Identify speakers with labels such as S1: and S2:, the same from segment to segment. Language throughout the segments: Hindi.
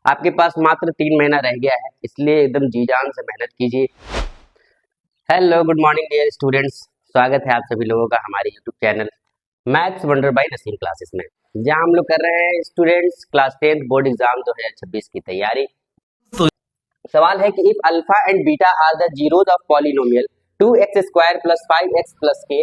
S1: आपके पास मात्र 3 महीना रह गया है, इसलिए एकदम जी जान से मेहनत कीजिए। Hello, good morning dear students. स्वागत है आप सभी लोगों का हमारे YouTube channel maths wonder by Naseem classes में, जहां हम लोग कर रहे हैं स्टूडेंट्स क्लास 10 बोर्ड एग्जाम 2026 की तैयारी। सवाल है कि if alpha and beta are the zeros of polynomial 2x² + 5x + k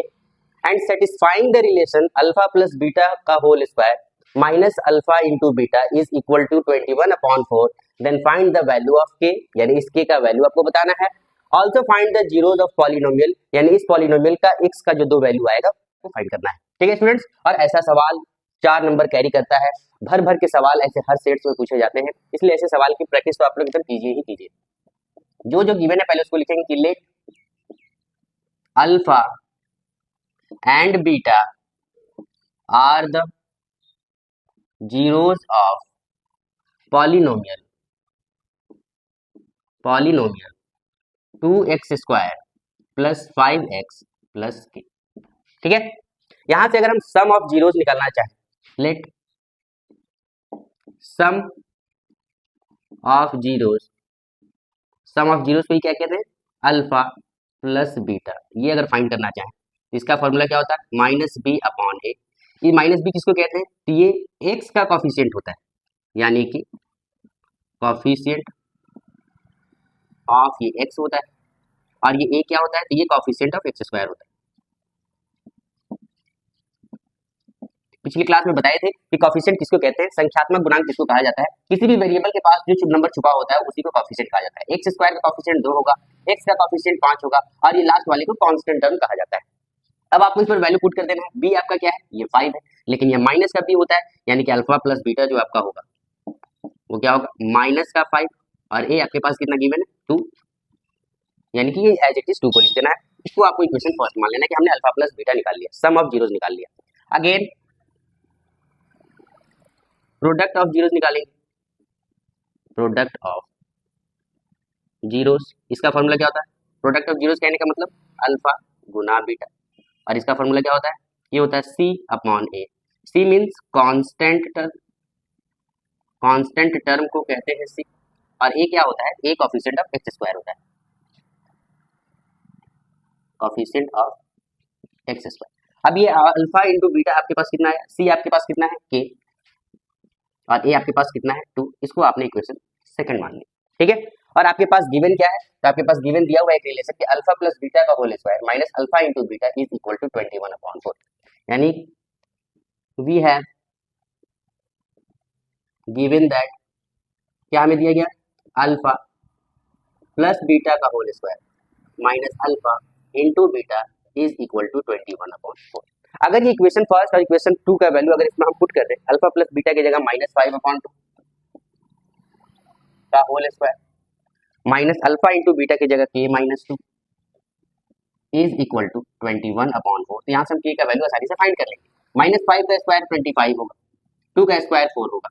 S1: and satisfying the relation alpha plus beta का whole square minus alpha into beta is equal to 21/4, then find the value of k, यानी इस k का वैल्यू आपको बताना है। also find the zeros of polynomial, यानी इस polynomial का x का जो दो वैल्यू आएगा वो फाइंड करना है। ठीक है स्टूडेंट्स, और ऐसा सवाल 4 नंबर कैरी करता है। भर भर के सवाल ऐसे हर सेट्स में पूछे जाते हैं, इसलिए ऐसे सवाल की प्रैक्टिस तो आप लोग एकदम कीजिए ही कीजिए। जो जो गिवन है पहले उसको लिखेंगे कि let alpha and beta are the zeros of polynomial 2x² + 5x + k। ठीक है, यहां से अगर हम सम ऑफ जीरोस निकालना चाहें, लेट सम ऑफ जीरोस को क्या कहते हैं, अल्फा प्लस बीटा। ये अगर फाइंड करना चाहें, इसका फॉर्मूला क्या होता है, -b/a। ये -b किसको कहते हैं, तो ये x का कॉफिशिएंट होता है, यानी कि कॉफिशिएंट ऑफ ये x होता है, और ये a क्या होता है, तो ये कॉफिशिएंट ऑफ x² होता है। पिछली क्लास में बताए थे कि कॉफिशिएंट किसको कहते हैं, संख्यात्मक गुणांक किसको कहा जाता है, किसी भी वेरिएबल के पास जो नंबर छुपा होता है उसी को कॉफिशिएंट कहा जाता है। x² का कॉफिशिएंट 2 होगा, x का कॉफिशिएंट 5 होगा, और ये लास्ट वाले को कांस्टेंट टर्म कहा जाता है। अब आपको इस पर वैल्यू पुट कर देना है। b आपका क्या है, ये 5 है, लेकिन ये माइनस का b होता है, यानी कि अल्फा प्लस बीटा जो आपका होगा वो क्या होगा, माइनस का 5, और a आपके पास कितना गिवन है, 2, यानी कि ये एज इट इज 2 को लिख देना है। इसको आपको इक्वेशन फर्स्ट मान लेना कि हमने अल्फा प्लस बीटा निकाल लिया, सम ऑफ जीरोस निकाल लिया। अगेन प्रोडक्ट ऑफ जीरोस निकालेंगे, प्रोडक्ट ऑफ जीरोस, इसका फॉर्मूला क्या होता है, प्रोडक्ट ऑफ जीरोस कहने का मतलब अल्फा गुना बीटा, और इसका फॉर्मूला क्या होता है, ये होता है c/a। c means constant term को कहते हैं c, और a क्या होता है, a कॉफिशिएंट ऑफ x² होता है, कॉफिशिएंट ऑफ x²। अब ये अल्फा इंटू बीटा आपके पास कितना है, c आपके पास कितना है k, और a आपके पास कितना है 2, इसको आपने इक्वेशन सेकंड मान लिया। ठीक है, और आपके पास गिवन क्या है, तो आपके पास गिवन दिया हुआ है एक रिलेशन कि अल्फा प्लस बीटा का whole square minus alpha into beta is equal to 21/4, यानी वी हैव गिवन दैट, क्या हमें दिया गया, अल्फा प्लस बीटा का whole square minus alpha into beta is equal to 21/4। अगर ये इक्वेशन फर्स्ट और इक्वेशन 2 का वैल्यू अगर इसमें हम पुट कर दें, अल्फा प्लस बीटा की जगह -5/2 का whole square minus alpha into beta की जगह k-2 इज इक्वल टू 21/4, तो यहाँ से हम k का वैल्यू आसानी से फाइंड कर लेंगे। -5 का स्क्वायर 25 होगा, 2 का स्क्वायर 4 होगा,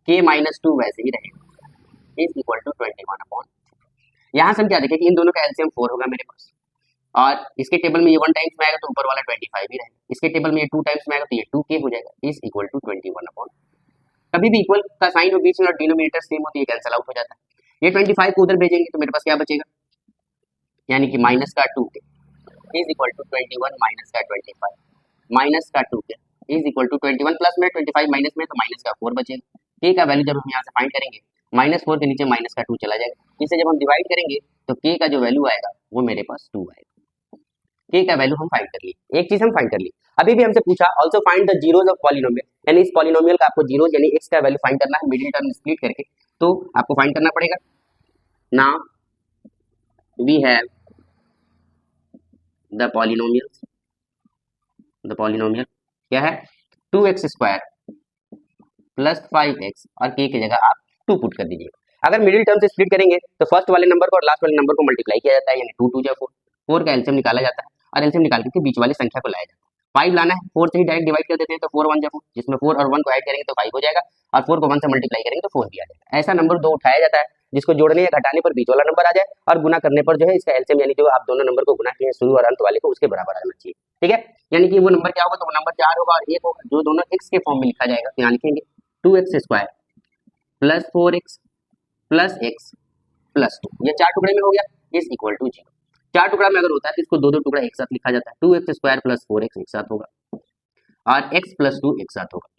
S1: k-2 वैसे ही रहेगा, इज इक्वल टू 21/4। यहाँ से हम क्या देखें कि इन दोनों का एलसीएम 4 होगा मेरे पास, और इसके टेबल में ये 1 टाइम्स में आएगा तो ऊपर वाला 25 ही रहेगा, इसके टेबल में ये 2 टाइम्स में आएगा तो ये 2k हो जाएगा, इज इक्वल टू 21/4। कभी भी इक्वल का साइन हो बीच में और डिनोमिनेटर सेम होती है, कैंसिल आउट हो जाता है। ये 25 को उधर भेजेंगे तो मेरे पास क्या बचेगा, यानी कि माइनस का 2k is equal to 21 minus का 25 माइनस का 2k is equal to 21 plus में 25 माइनस में, तो माइनस का 4 बचेगा। k का वैल्यू जब हम यहाँ से फाइंड करेंगे, -4 के नीचे माइनस का 2 चला जाएगा, इसे जब हम डिवाइड करेंगे तो k का जो वैल्यू आएगा वो मेरे पास 2 आएगा। k का वैल्यू हम फाइंड कर लिए, एक चीज हम फाइंड कर ली। अभी भी हमसे पूछा also find the zeros of polynomial, यानी इस पॉलिनोमियल का आपको जीरोज यानी x का वैल्यू फाइंड करना है, मिडिल टर्म स्प्लिट करके, तो आपको फाइंड करना पड़ेगा। Now we have the polynomial क्या है, 2x² प्लस 5x, और k की जगह आप 2 पुट कर दीजिए। अगर मिडिल टर्म से स्प्लिट करेंगे तो फर्स्ट वाले नंबर को और लास्ट वाले नंबर को मल्टीप्लाई किया जाता है, यानी 2 2 जा 4 का एलसीएम निकाला जाता है, और एलसीएम निकाल के बीच वाली संख्या को लाया जाता है। 5 लाना है, 4 से ही डायरेक्ट डिवाइड कर देते हैं तो 4 1 जा 4, जिसमें 4 और 1 को ऐड करेंगे तो 5 हो जाएगा, और 4 को 1 से मल्टीप्लाई करेंगे तो 4 भी आ जाएगा। ऐसा नंबर 2 उठाया जाता है जिसको जोड़ने या घटाने पर बीच वाला नंबर आ जाए, और गुना करने पर जो है इसका एलसीएम, यानी जो आप दोनों नंबर को गुना किए हैं शुरू और अंत वाले को, उसके बराबर आना चाहिए। ठीक है, यानी कि वो नंबर क्या होगा, तो वो नंबर 4 होगा और 1 होगा, जो दोनों x के फॉर्म में लिखा जाएगा, तो यहाँ लिखेंगे 2x² plus 4x plus x plus 2, ये 4 टुकड़े में हो गया, इज इक्वल टू 0। 4 टुकड़ा में अगर होता है तो इसको 2 टुकड़ा एक साथ लिखा जाता है, 2x स्क्वायर प्लस 4x एक साथ होगा और x प्लस 2 एक साथ होगा,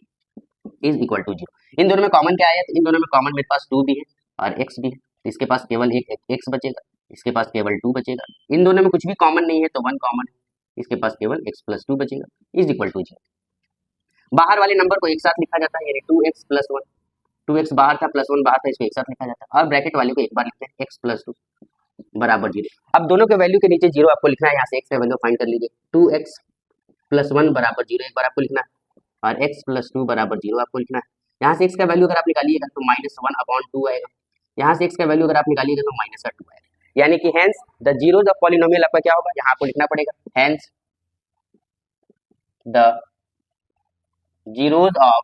S1: इज इक्वल टू 0। इन दोनों में कॉमन क्या है, इन दोनों में कॉमन मेरे पास 2 भी है और x भी है, इसके पास केवल एक x बचेगा, इसके पास केवल 2 बचेगा। इन दोनों में कुछ भी कॉमन नहीं है तो 1 कॉमन है, इसके पास केवल x प्लस 2 बचेगा, इज इक्वल टू 0। बाहर वाले नंबर को एक साथ लिखा जाता है, यानी 2x प्लस 1, 2x बाहर था प्लस 1 बाहर था, इसको एक साथ लिखा जाता है और ब्रैकेट वाले को एक बार लिखते हैं, x प्लस 2 बराबर 0। अब दोनों के वैल्यू के नीचे 0 आपको लिखना है, यहाँ से x का वैल्यू फाइंड कर लीजिए, 2x प्लस 1 बराबर 0 एक बार आपको लिखना है और x प्लस 2 बराबर 0 आपको लिखना है। यहाँ से x का वैल्यू अगर आप निकालिएगा तो -1/2 आएगा, यहाँ से x का वैल्यू अगर आप निकालिएगा तो -2 आएगा, यानी कि hence the zeros of polynomial आपका क्या होगा, यहाँ आपको लिखना पड़ेगा, hence the zeros of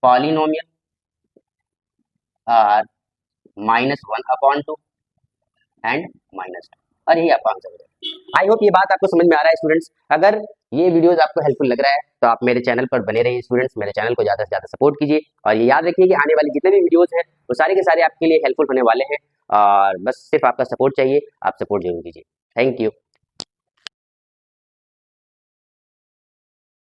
S1: polynomial are -1/2 and -2, और यही आपका आंसर है। आई होप ये बात आपको समझ में आ रहा है स्टूडेंट्स। अगर ये वीडियोस आपको हेल्पफुल लग रहा है तो आप मेरे चैनल पर बने रहिए स्टूडेंट्स, मेरे चैनल को ज़्यादा से ज़्यादा सपोर्ट कीजिए और ये याद रखिए कि आने वाले जितने भी वीडियोस हैं वो सारे के सारे आपके लिए हेल्पफुल होने वाले हैं और बस सिर्फ आपका सपोर्ट चाहिए, आप सपोर्ट जरूर कीजिए। Thank you.